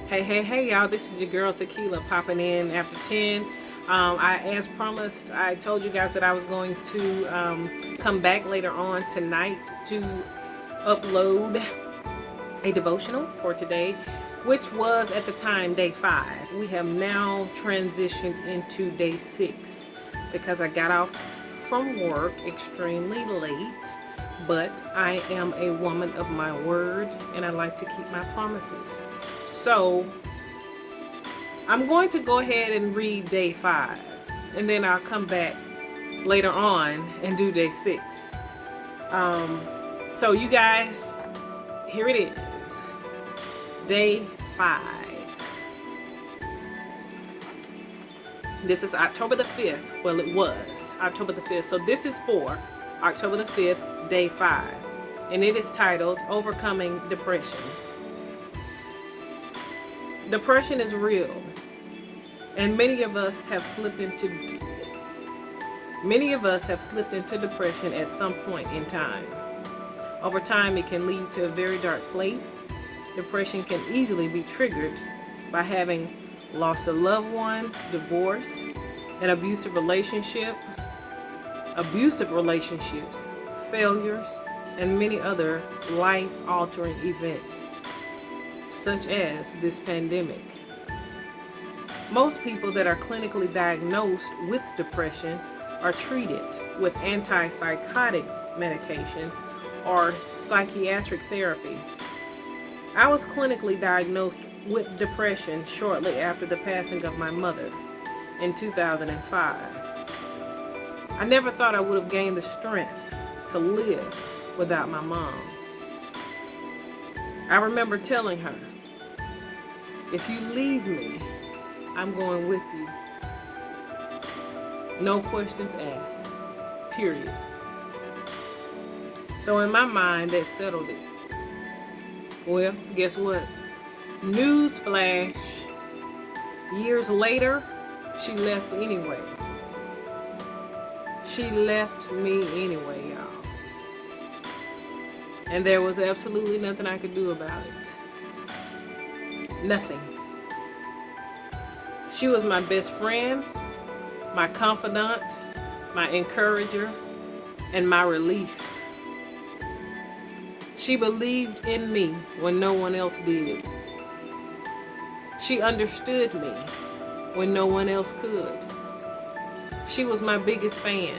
Hey, y'all, this is your girl Tequila popping in after 10. As promised, I told you guys that I was going to come back later on tonight to upload a devotional for today, which was at the time day 5. We have now transitioned into day 6 because I got off from work extremely late, but I am a woman of my word and I like to keep my promises. So I'm going to go ahead and read day 5 and then I'll come back later on and do day 6. So you guys, here it is, day 5. This is October the 5th. Well, it was October the 5th. So this is for October the 5th, day 5. And it is titled Overcoming Depression. Depression is real. And many of us have slipped into depression at some point in time. Over time, it can lead to a very dark place. Depression can easily be triggered by having lost a loved one, divorce, an abusive relationships, failures, and many other life-altering events, such as this pandemic. Most people that are clinically diagnosed with depression are treated with antipsychotic medications or psychiatric therapy. I was clinically diagnosed with depression shortly after the passing of my mother in 2005. I never thought I would have gained the strength to live without my mom. I remember telling her, "If you leave me, I'm going with you. No questions asked. Period." So in my mind, that settled it. Well, guess what? News flash. Years later, she left anyway. She left me anyway, y'all. And there was absolutely nothing I could do about it. Nothing. She was my best friend, my confidant, my encourager, and my relief. She believed in me when no one else did. She understood me when no one else could. She was my biggest fan,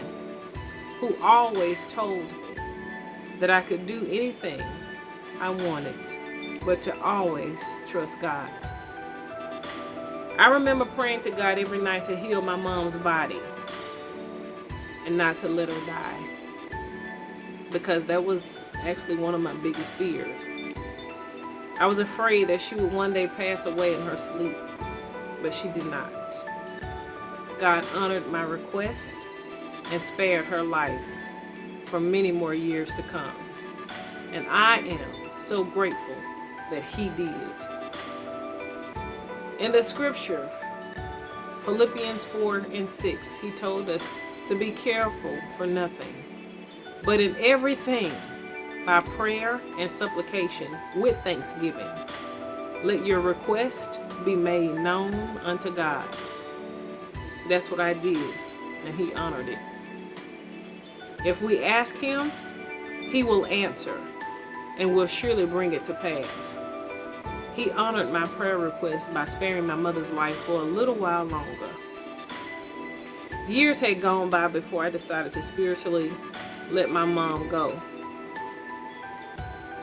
who always told me that I could do anything I wanted, but to always trust God. I remember praying to God every night to heal my mom's body and not to let her die, because that was actually one of my biggest fears. I was afraid that she would one day pass away in her sleep, but she did not. God honored my request and spared her life for many more years to come. And I am so grateful that He did. In the scripture, Philippians 4:6, He told us to be careful for nothing, but in everything, by prayer and supplication with thanksgiving, let your request be made known unto God. That's what I did, and He honored it. If we ask Him, He will answer and will surely bring it to pass. He honored my prayer request by sparing my mother's life for a little while longer. Years had gone by before I decided to spiritually let my mom go.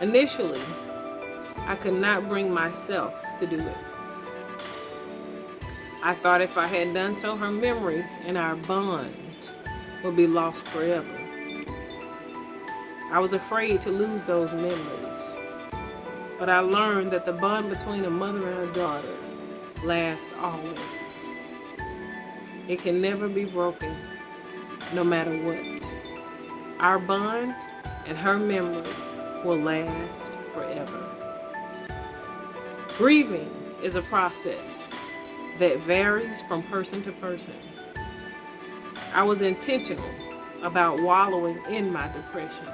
Initially, I could not bring myself to do it. I thought if I had done so, her memory and our bond would be lost forever. I was afraid to lose those memories, but I learned that the bond between a mother and a daughter lasts always. It can never be broken, no matter what. Our bond and her memory will last forever. Grieving is a process that varies from person to person. I was intentional about wallowing in depression.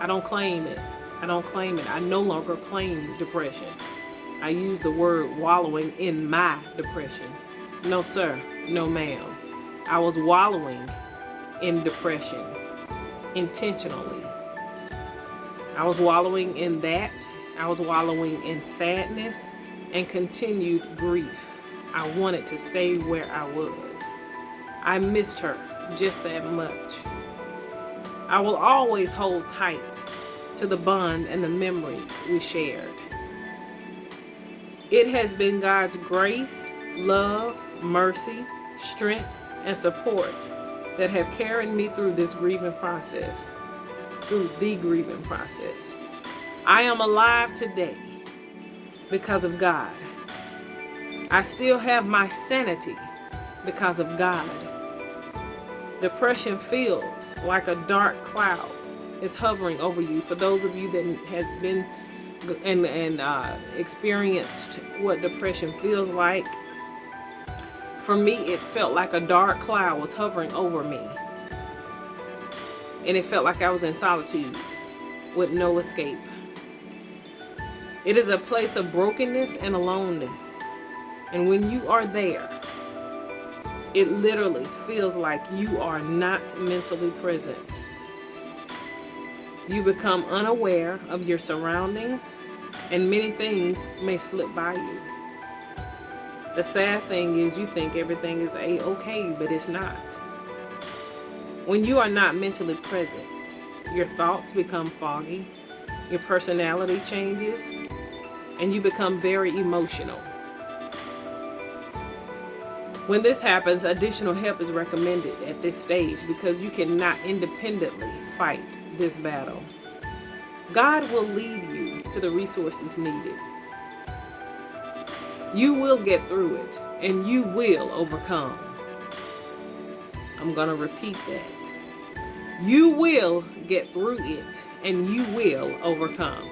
I don't claim it. I don't claim it. I no longer claim depression. I use the word wallowing in my depression. No, sir. No, ma'am. I was wallowing in depression intentionally. I was wallowing in that. I was wallowing in sadness and continued grief. I wanted to stay where I was. I missed her just that much. I will always hold tight to the bond and the memories we shared. It has been God's grace, love, mercy, strength, and support that have carried me through this grieving process, through the grieving process. I am alive today because of God. I still have my sanity because of God. Depression feels like a dark cloud is hovering over you. For those of you that have been and experienced what depression feels like, for me, it felt like a dark cloud was hovering over me. And it felt like I was in solitude with no escape. It is a place of brokenness and aloneness. And when you are there, it literally feels like you are not mentally present. You become unaware of your surroundings, and many things may slip by you. The sad thing is you think everything is a-okay, but it's not. When you are not mentally present, your thoughts become foggy, your personality changes, and you become very emotional. When this happens, additional help is recommended at this stage because you cannot independently fight this battle. God will lead you to the resources needed. You will get through it, and you will overcome. I'm going to repeat that. You will get through it, and you will overcome.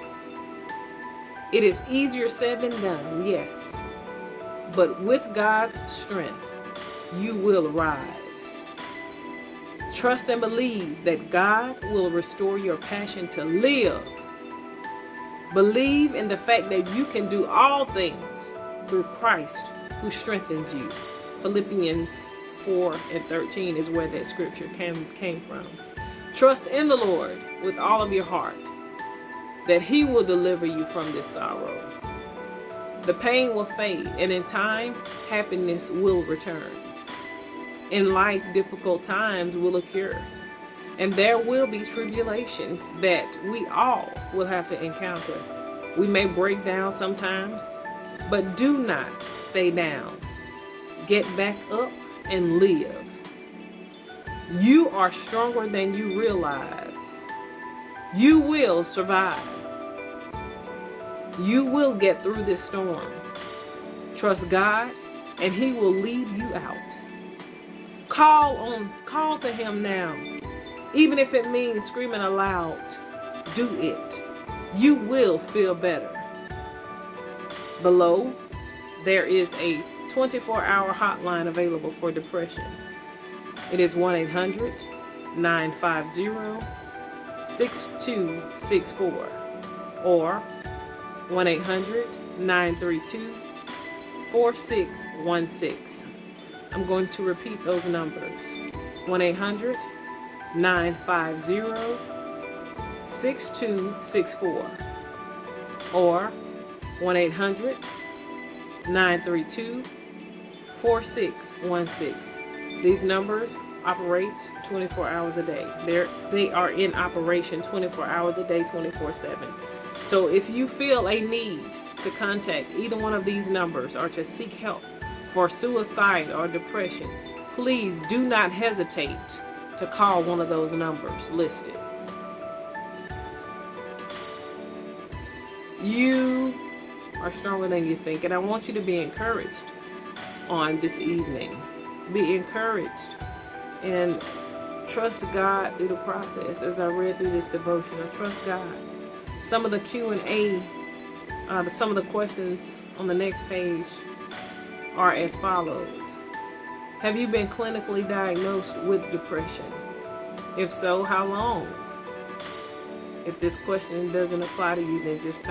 It is easier said than done, yes. But with God's strength, you will rise. Trust and believe that God will restore your passion to live. Believe in the fact that you can do all things through Christ who strengthens you. Philippians 4:13 is where that scripture came from. Trust in the Lord with all of your heart, that He will deliver you from this sorrow. The pain will fade, and in time, happiness will return. In life, difficult times will occur, and there will be tribulations that we all will have to encounter. We may break down sometimes, but do not stay down. Get back up and live. You are stronger than you realize. You will survive. You will get through this storm. Trust God, and He will lead you out. Call to Him now. Even if it means screaming aloud, do it. You will feel better. Below, there is a 24-hour hotline available for depression. It is 1-800-950-6264 or 1-800-932-4616. I'm going to repeat those numbers. 1-800-950-6264 or 1-800-932-4616. These numbers operate 24 hours a day. They are in operation 24 hours a day, 24/7. So if you feel a need to contact either one of these numbers or to seek help for suicide or depression, please do not hesitate to call one of those numbers listed. You are stronger than you think, and I want you to be encouraged on this evening. Be encouraged and trust God through the process. As I read through this devotional, trust God. Some of the Q&A, some of the questions on the next page are as follows. Have you been clinically diagnosed with depression? If so, how long? If this question doesn't apply to you, then just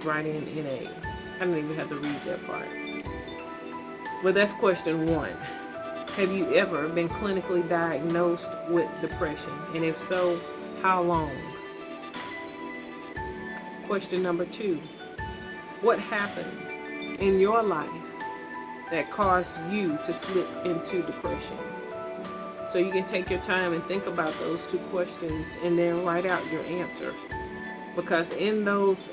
write in NA. I don't even have to read that part. But that's question 1. Have you ever been clinically diagnosed with depression? And if so, how long? Question number 2. What happened in your life that caused you to slip into depression? So you can take your time and think about those 2 questions and then write out your answer. Because in those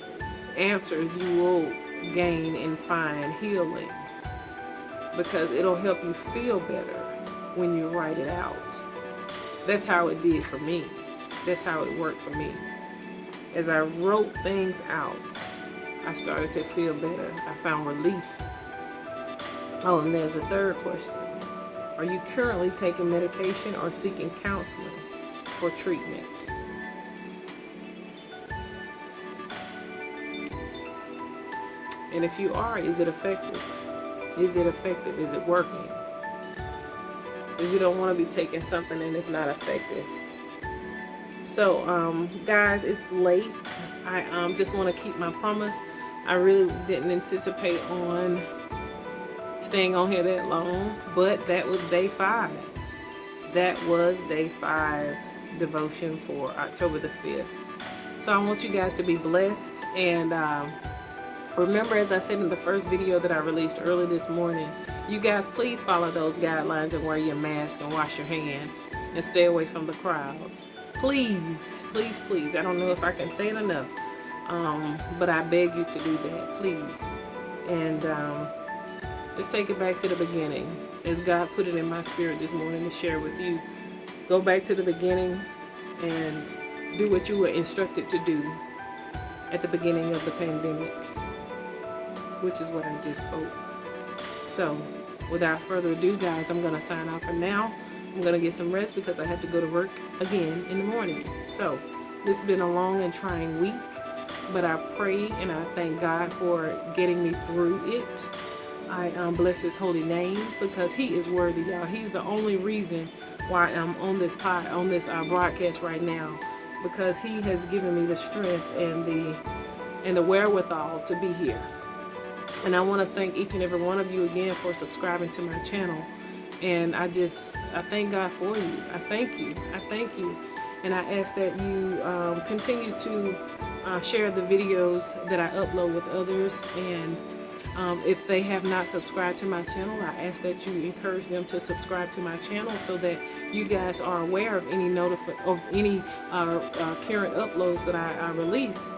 answers you will gain and find healing. Because it'll help you feel better when you write it out. That's how it did for me. That's how it worked for me. As I wrote things out, I started to feel better. I found relief. Oh, and there's a 3rd question. Are you currently taking medication or seeking counseling for treatment? And if you are, is it effective? Is it effective? Is it working? Because you don't want to be taking something and it's not effective. So, guys, it's late. I just want to keep my promise. I really didn't anticipate on staying on here that long, but that was day 5. That was day 5's devotion for October the 5th. So I want you guys to be blessed. And remember, as I said in the first video that I released early this morning, you guys please follow those guidelines and wear your mask and wash your hands and stay away from the crowds. Please, please, please. I don't know if I can say it enough, but I beg you to do that, please. And just take it back to the beginning, as God put it in my spirit this morning to share with you. Go back to the beginning and do what you were instructed to do at the beginning of the pandemic, which is what I just spoke. So, without further ado, guys, I'm going to sign off for now. I'm going to get some rest because I have to go to work again in the morning. So, this has been a long and trying week, but I pray and I thank God for getting me through it. I bless His holy name because He is worthy, y'all. He's the only reason why I'm on this broadcast right now, because He has given me the strength and the wherewithal to be here. And I want to thank each and every one of you again for subscribing to my channel. And I thank God for you. I thank you. I thank you. And I ask that you continue to share the videos that I upload with others. And if they have not subscribed to my channel, I ask that you encourage them to subscribe to my channel so that you guys are aware of any current uploads that I release.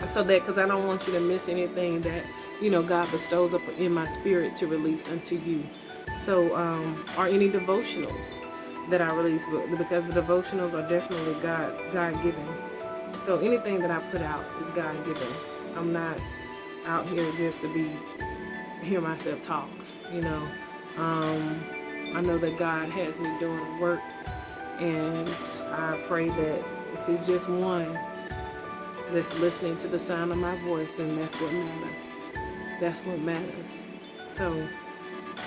So that, because I don't want you to miss anything that, you know, God bestows up in my spirit to release unto you. So, or any devotionals that I release, because the devotionals are definitely God-given. So anything that I put out is God-given. I'm not out here just to hear myself talk, you know. I know that God has me doing a work, and I pray that if it's just one that's listening to the sound of my voice, then that's what matters. That's what matters. So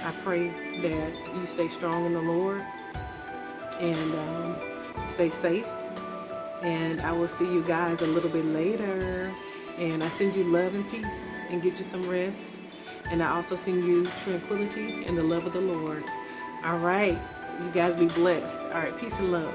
I pray that you stay strong in the Lord and stay safe. And I will see you guys a little bit later. And I send you love and peace and get you some rest. And I also send you tranquility and the love of the Lord. All right. You guys be blessed. All right. Peace and love.